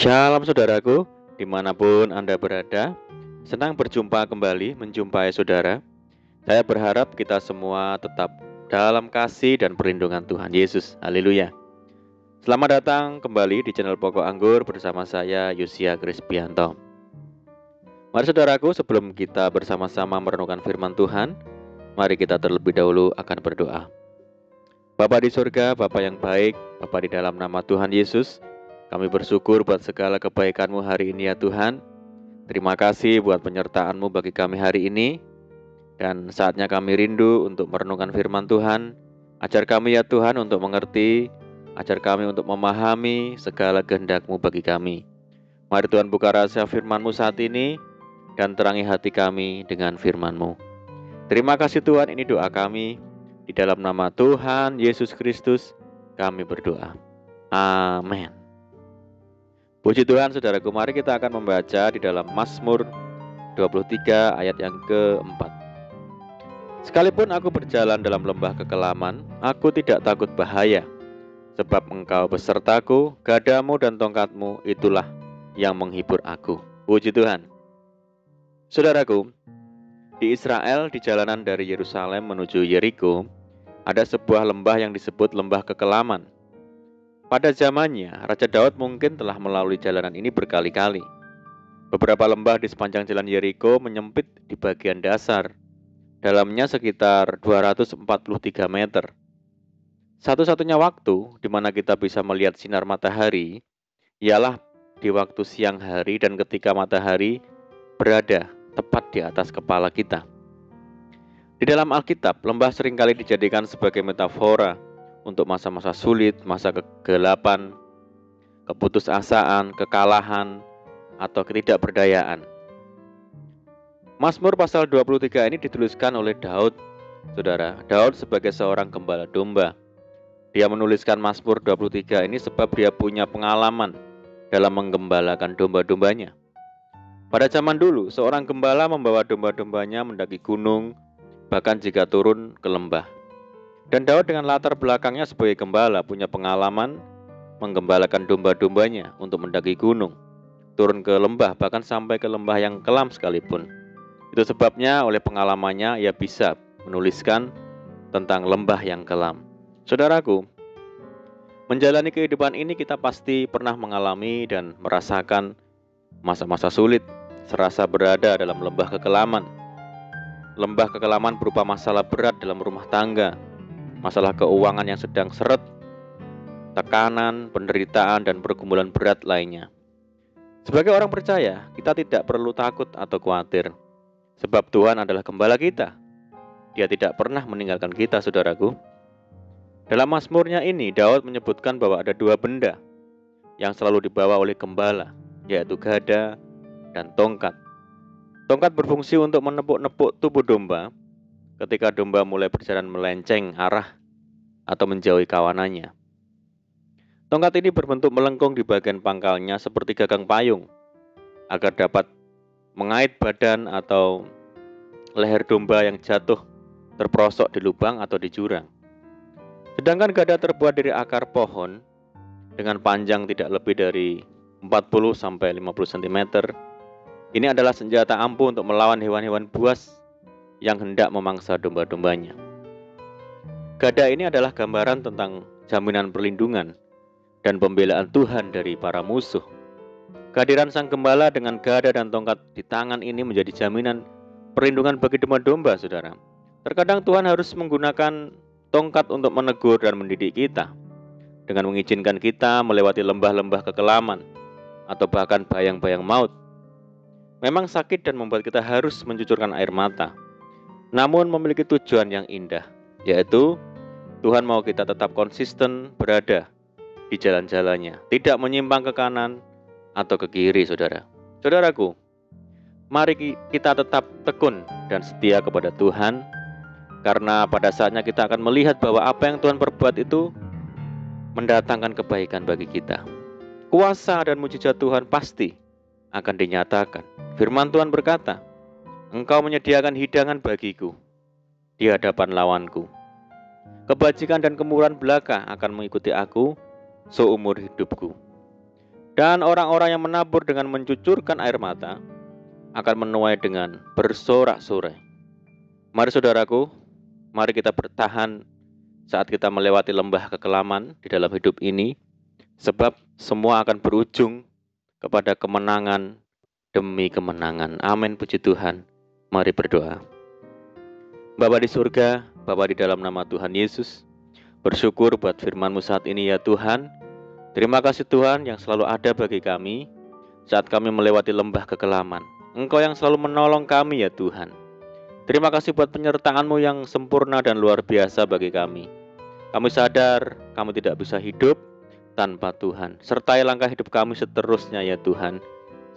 Shalom saudaraku, dimanapun Anda berada. Senang berjumpa kembali, menjumpai saudara. Saya berharap kita semua tetap dalam kasih dan perlindungan Tuhan Yesus. Haleluya. Selamat datang kembali di channel Pokok Anggur bersama saya, Yusia Krispianto. Mari saudaraku, sebelum kita bersama-sama merenungkan firman Tuhan, mari kita terlebih dahulu akan berdoa. Bapa di surga, Bapa yang baik, Bapa di dalam nama Tuhan Yesus, kami bersyukur buat segala kebaikan-Mu hari ini ya Tuhan. Terima kasih buat penyertaan-Mu bagi kami hari ini. Dan saatnya kami rindu untuk merenungkan firman Tuhan. Ajar kami ya Tuhan untuk mengerti, ajar kami untuk memahami segala kehendak-Mu bagi kami. Mari Tuhan buka rahasia firman-Mu saat ini dan terangi hati kami dengan firman-Mu. Terima kasih Tuhan, ini doa kami. Di dalam nama Tuhan Yesus Kristus kami berdoa. Amin. Puji Tuhan saudaraku, mari kita akan membaca di dalam Mazmur 23 ayat yang keempat. Sekalipun aku berjalan dalam lembah kekelaman, aku tidak takut bahaya, sebab Engkau besertaku, gadamu dan tongkatmu itulah yang menghibur aku. Puji Tuhan. Saudaraku, di Israel, di jalanan dari Yerusalem menuju Yeriko, ada sebuah lembah yang disebut lembah kekelaman. Pada zamannya, Raja Daud mungkin telah melalui jalanan ini berkali-kali. Beberapa lembah di sepanjang jalan Yeriko menyempit di bagian dasar. Dalamnya sekitar 243 meter. Satu-satunya waktu di mana kita bisa melihat sinar matahari ialah di waktu siang hari dan ketika matahari berada tepat di atas kepala kita. Di dalam Alkitab, lembah seringkali dijadikan sebagai metafora untuk masa-masa sulit, masa kegelapan, keputusasaan, kekalahan, atau ketidakberdayaan. Mazmur pasal 23 ini dituliskan oleh Daud, saudara. Daud sebagai seorang gembala domba. Dia menuliskan Mazmur 23 ini sebab dia punya pengalaman dalam menggembalakan domba-dombanya. Pada zaman dulu, seorang gembala membawa domba-dombanya mendaki gunung, bahkan jika turun ke lembah. Dan Daud dengan latar belakangnya sebagai gembala punya pengalaman menggembalakan domba-dombanya untuk mendaki gunung, turun ke lembah, bahkan sampai ke lembah yang kelam sekalipun. Itu sebabnya oleh pengalamannya ia bisa menuliskan tentang lembah yang kelam. Saudaraku, menjalani kehidupan ini kita pasti pernah mengalami dan merasakan masa-masa sulit, serasa berada dalam lembah kekelaman. Lembah kekelaman berupa masalah berat dalam rumah tangga, masalah keuangan yang sedang seret, tekanan, penderitaan, dan pergumulan berat lainnya. Sebagai orang percaya, kita tidak perlu takut atau khawatir, sebab Tuhan adalah gembala kita. Dia tidak pernah meninggalkan kita, saudaraku. Dalam Mazmurnya ini, Daud menyebutkan bahwa ada dua benda yang selalu dibawa oleh gembala, yaitu gada dan tongkat. Tongkat berfungsi untuk menepuk-nepuk tubuh domba ketika domba mulai berjalan melenceng arah atau menjauhi kawanannya. Tongkat ini berbentuk melengkung di bagian pangkalnya seperti gagang payung, agar dapat mengait badan atau leher domba yang jatuh terperosok di lubang atau di jurang. Sedangkan gada terbuat dari akar pohon dengan panjang tidak lebih dari 40-50 cm. Ini adalah senjata ampuh untuk melawan hewan-hewan buas yang hendak memangsa domba-dombanya. Gada ini adalah gambaran tentang jaminan perlindungan dan pembelaan Tuhan dari para musuh. Kehadiran sang gembala dengan gada dan tongkat di tangan ini menjadi jaminan perlindungan bagi domba-domba, saudara. Terkadang Tuhan harus menggunakan tongkat untuk menegur dan mendidik kita, dengan mengizinkan kita melewati lembah-lembah kekelaman atau bahkan bayang-bayang maut. Memang sakit dan membuat kita harus mencucurkan air mata, namun memiliki tujuan yang indah, yaitu Tuhan mau kita tetap konsisten berada di jalan-jalannya, tidak menyimpang ke kanan atau ke kiri, saudara. Saudaraku, mari kita tetap tekun dan setia kepada Tuhan, karena pada saatnya kita akan melihat bahwa apa yang Tuhan perbuat itu mendatangkan kebaikan bagi kita. Kuasa dan mujizat Tuhan pasti akan dinyatakan. Firman Tuhan berkata, Engkau menyediakan hidangan bagiku di hadapan lawanku. Kebajikan dan kemurahan belaka akan mengikuti aku seumur hidupku. Dan orang-orang yang menabur dengan mencucurkan air mata akan menuai dengan bersorak-sorai. Mari saudaraku, mari kita bertahan saat kita melewati lembah kekelaman di dalam hidup ini, sebab semua akan berujung kepada kemenangan demi kemenangan. Amin, puji Tuhan. Mari berdoa. Bapa di surga, Bapa di dalam nama Tuhan Yesus, bersyukur buat firman-Mu saat ini ya Tuhan. Terima kasih Tuhan yang selalu ada bagi kami saat kami melewati lembah kekelaman. Engkau yang selalu menolong kami ya Tuhan. Terima kasih buat penyertaan-Mu yang sempurna dan luar biasa bagi kami. Kami sadar kami tidak bisa hidup tanpa Tuhan. Sertai langkah hidup kami seterusnya ya Tuhan,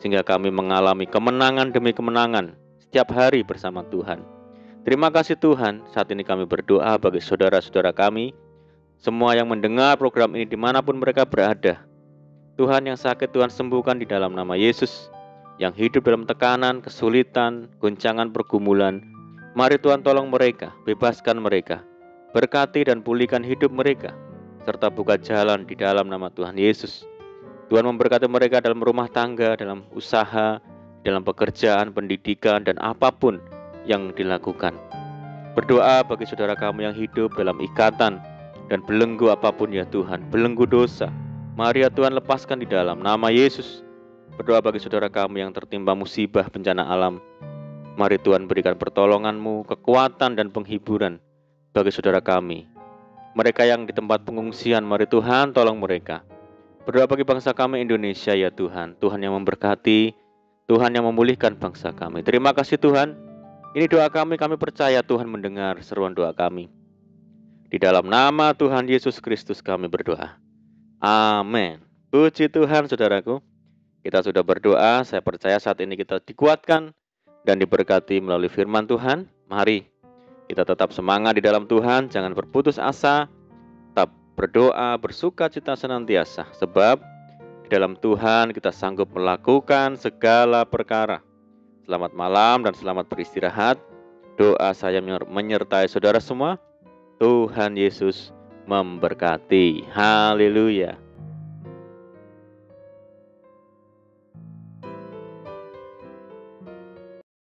sehingga kami mengalami kemenangan demi kemenangan setiap hari bersama Tuhan. Terima kasih Tuhan, saat ini kami berdoa bagi saudara-saudara kami, semua yang mendengar program ini dimanapun mereka berada. Tuhan, yang sakit Tuhan sembuhkan di dalam nama Yesus. Yang hidup dalam tekanan, kesulitan, goncangan, pergumulan, mari Tuhan tolong mereka, bebaskan mereka, berkati dan pulihkan hidup mereka, serta buka jalan di dalam nama Tuhan Yesus. Tuhan memberkati mereka dalam rumah tangga, dalam usaha, dalam pekerjaan, pendidikan, dan apapun yang dilakukan. Berdoa bagi saudara kami yang hidup dalam ikatan dan belenggu apapun ya Tuhan, belenggu dosa. Mari ya Tuhan lepaskan di dalam nama Yesus. Berdoa bagi saudara kami yang tertimpa musibah bencana alam. Mari Tuhan berikan pertolongan-Mu, kekuatan dan penghiburan bagi saudara kami. Mereka yang di tempat pengungsian, mari Tuhan tolong mereka. Berdoa bagi bangsa kami Indonesia ya Tuhan. Tuhan yang memberkati, Tuhan yang memulihkan bangsa kami. Terima kasih Tuhan. Ini doa kami percaya Tuhan mendengar seruan doa kami. Di dalam nama Tuhan Yesus Kristus kami berdoa. Amin. Puji Tuhan saudaraku. Kita sudah berdoa, saya percaya saat ini kita dikuatkan dan diberkati melalui firman Tuhan. Mari kita tetap semangat di dalam Tuhan, jangan berputus asa, tetap berdoa, bersuka cita senantiasa. Sebab di dalam Tuhan kita sanggup melakukan segala perkara. Selamat malam dan selamat beristirahat. Doa saya menyertai saudara semua. Tuhan Yesus memberkati. Haleluya.